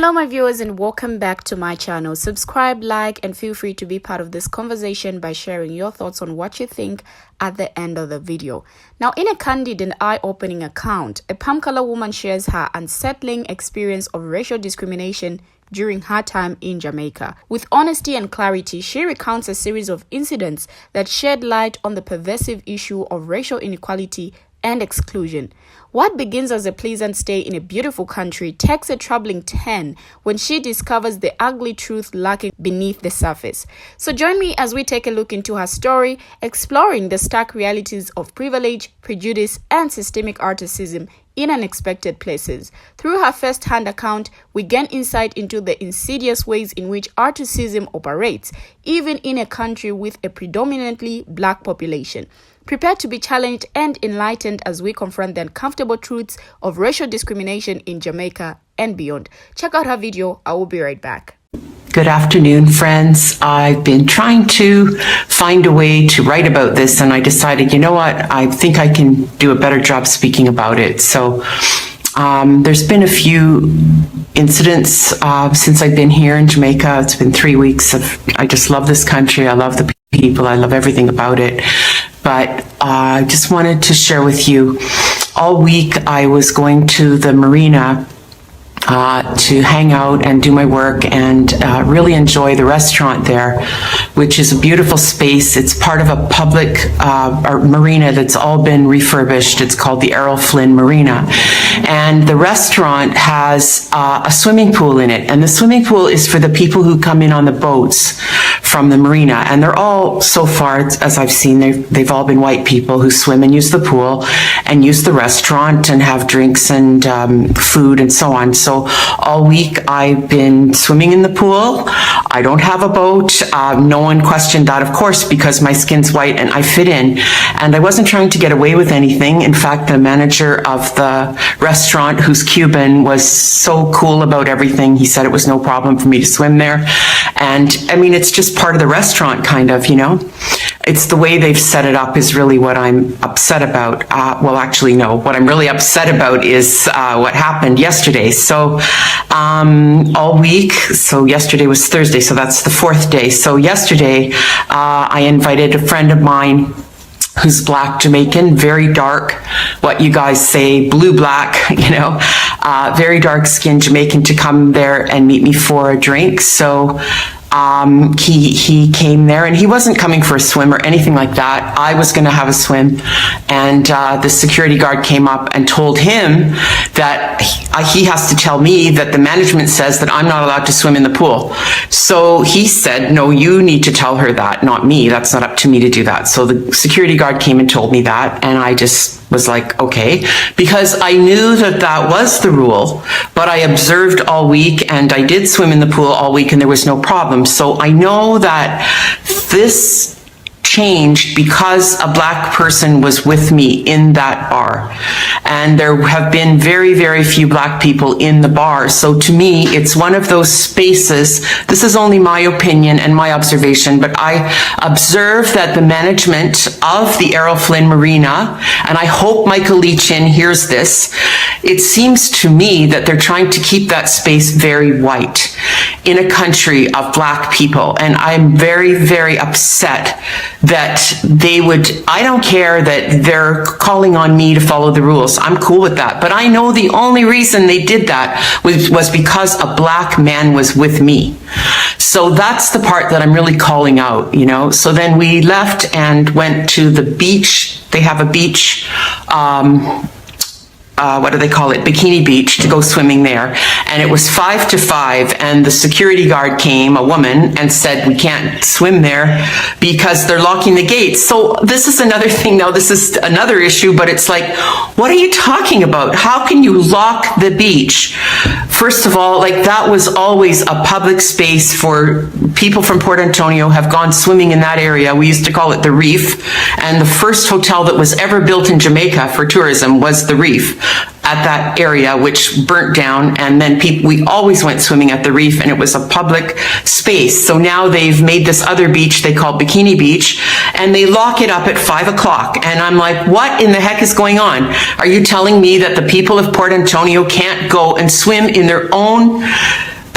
Hello my viewers and welcome back to my channel. Subscribe, like and feel free to be part of this conversation by sharing your thoughts on what you think at the end of the video. Now, in a candid and eye-opening account, a palm color woman shares her unsettling experience of racial discrimination during her time in Jamaica. With honesty and clarity, she recounts a series of incidents that shed light on the pervasive issue of racial inequality and exclusion. What begins as a pleasant stay in a beautiful country takes a troubling turn when she discovers the ugly truth lurking beneath the surface. So join me as we take a look into her story, exploring the stark realities of privilege, prejudice, and systemic racism in unexpected places. Through her first-hand account, we gain insight into the insidious ways in which racism operates, even in a country with a predominantly Black population. Prepare to be challenged and enlightened as we confront the uncomfortable truths of racial discrimination in Jamaica and beyond. Check out her video. I will be right back. Good afternoon, friends. I've been trying to find a way to write about this, and I decided, you know what, I think I can do a better job speaking about it. So there's been a few incidents since I've been here in Jamaica. It's been 3 weeks I just love this country. I love the people. I love everything about it. But I just wanted to share with you, all week I was going to the marina to hang out and do my work and really enjoy the restaurant there, which is a beautiful space. It's part of a public marina that's all been refurbished. It's called the Errol Flynn Marina. And the restaurant has a swimming pool in it. And the swimming pool is for the people who come in on the boats from the marina. And they're all, so far, as I've seen, they've all been white people who swim and use the pool and use the restaurant and have drinks and food and so on. So all week I've been swimming in the pool. I don't have a boat. No one questioned that, of course, because my skin's white and I fit in. And I wasn't trying to get away with anything. In fact, the manager of the restaurant, who's Cuban, was so cool about everything. He said it was no problem for me to swim there. And I mean, it's just part of the restaurant, kind of, you know. It's the way they've set it up is really what I'm upset about. Well, actually, no. What I'm really upset about is what happened yesterday. So all week, so yesterday was Thursday, so that's the fourth day. So yesterday, I invited a friend of mine who's Black Jamaican, very dark, what you guys say, blue-black, you know, very dark-skinned Jamaican, to come there and meet me for a drink. So he came there, and he wasn't coming for a swim or anything like that. I was going to have a swim, and the security guard came up and told him that he has to tell me that the management says that I'm not allowed to swim in the pool. So he said, no, you need to tell her that, not me. That's not up to me to do that. So the security guard came and told me that, and I just was like, okay, because I knew that that was the rule, but I observed all week and I did swim in the pool all week and there was no problem. So I know that this changed because a Black person was with me in that bar. And there have been very, very few Black people in the bar. So to me, it's one of those spaces, this is only my opinion and my observation, but I observe that the management of the Errol Flynn Marina, and I hope Michael Leachin hears this, it seems to me that they're trying to keep that space very white in a country of Black people. And I'm very, very upset that they would, I don't care that they're calling on me to follow the rules. I'm cool with that. But I know the only reason they did that was because a Black man was with me. So that's the part that I'm really calling out, you know. So then we left and went to the beach. They have a beach, what do they call it, Bikini Beach, to go swimming there. And it was 5 to 5, and the security guard came, a woman, and said we can't swim there because they're locking the gates. So this is another thing now, this is another issue, but it's like, what are you talking about? How can you lock the beach? First of all, like, that was always a public space for people from Port Antonio have gone swimming in that area. We used to call it the Reef, and the first hotel that was ever built in Jamaica for tourism was the Reef at that area, which burnt down, and then we always went swimming at the Reef, and it was a public space. So now they've made this other beach they call Bikini Beach, and they lock it up at 5 o'clock. And I'm like, what in the heck is going on? Are you telling me that the people of Port Antonio can't go and swim in their own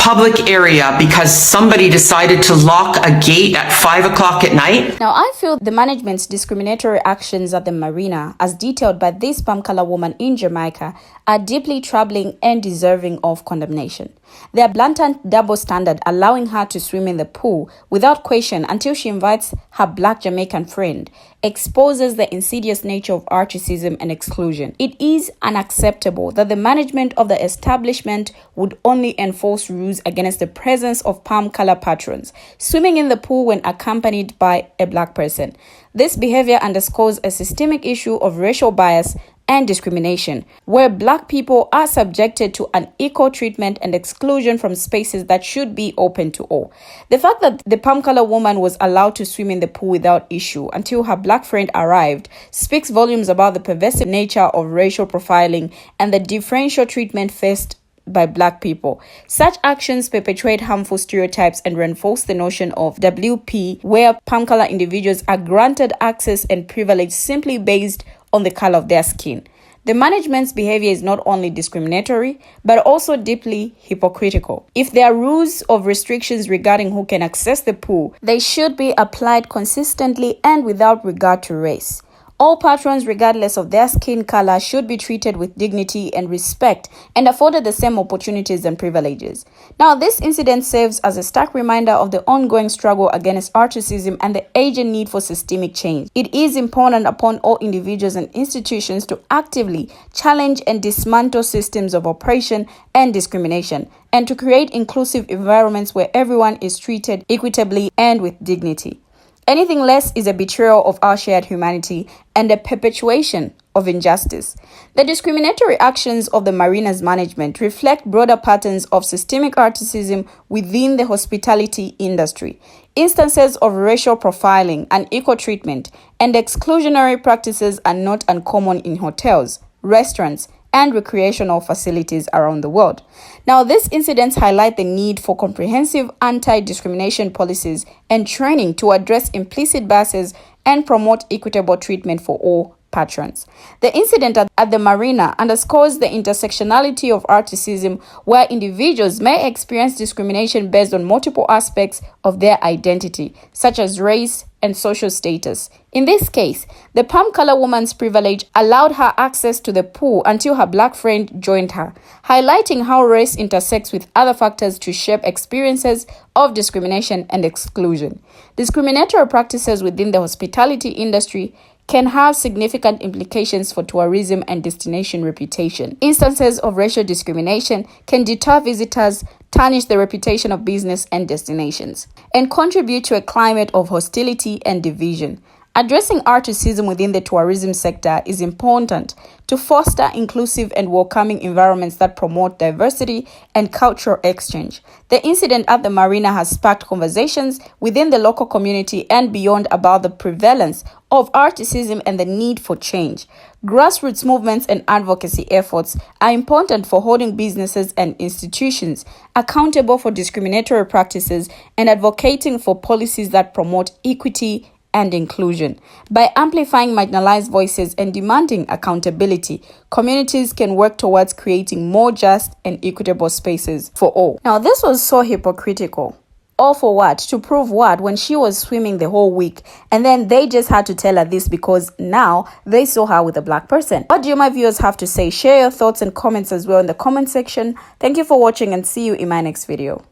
public area because somebody decided to lock a gate at 5 o'clock at night? Now, I feel the management's discriminatory actions at the marina, as detailed by this palm color woman in Jamaica, are deeply troubling and deserving of condemnation. Their blatant double standard, allowing her to swim in the pool without question until she invites her black Jamaican friend, exposes the insidious nature of racism and exclusion. It is unacceptable that the management of the establishment would only enforce rules against the presence of palm color patrons swimming in the pool when accompanied by a black person. This behavior underscores a systemic issue of racial bias and discrimination, where black people are subjected to unequal treatment and exclusion from spaces that should be open to all. The fact that the palm color woman was allowed to swim in the pool without issue until her black friend arrived speaks volumes about the pervasive nature of racial profiling and the differential treatment faced by black people. Such actions perpetuate harmful stereotypes and reinforce the notion of WP, where palm color individuals are granted access and privilege simply based on the color of their skin. The management's behavior is not only discriminatory, but also deeply hypocritical. If there are rules of restrictions regarding who can access the pool, they should be applied consistently and without regard to race. All patrons, regardless of their skin color, should be treated with dignity and respect and afforded the same opportunities and privileges. Now, this incident serves as a stark reminder of the ongoing struggle against racism and the urgent need for systemic change. It is important upon all individuals and institutions to actively challenge and dismantle systems of oppression and discrimination, and to create inclusive environments where everyone is treated equitably and with dignity. Anything less is a betrayal of our shared humanity and a perpetuation of injustice. The discriminatory actions of the marina's management reflect broader patterns of systemic racism within the hospitality industry. Instances of racial profiling, unequal treatment, and exclusionary practices are not uncommon in hotels, restaurants, and recreational facilities around the world. Now, these incidents highlight the need for comprehensive anti-discrimination policies and training to address implicit biases and promote equitable treatment for all patrons. The incident at the marina underscores the intersectionality of racism, where individuals may experience discrimination based on multiple aspects of their identity, such as race and social status. In this case, the palm color woman's privilege allowed her access to the pool until her black friend joined her, highlighting how race intersects with other factors to shape experiences of discrimination and exclusion. Discriminatory practices within the hospitality industry can have significant implications for tourism and destination reputation. Instances of racial discrimination can deter visitors, tarnish the reputation of business and destinations, and contribute to a climate of hostility and division. Addressing racism within the tourism sector is important to foster inclusive and welcoming environments that promote diversity and cultural exchange. The incident at the marina has sparked conversations within the local community and beyond about the prevalence of racism and the need for change. Grassroots movements and advocacy efforts are important for holding businesses and institutions accountable for discriminatory practices and advocating for policies that promote equity and inclusion. By amplifying marginalized voices and demanding accountability, communities can work towards creating more just and equitable spaces for all. Now, this was so hypocritical. All for what? To prove what? When she was swimming the whole week, and then they just had to tell her this because now they saw her with a black person. What do you, my viewers, have to say? Share your thoughts and comments as well in the comment section. Thank you for watching and see you in my next video.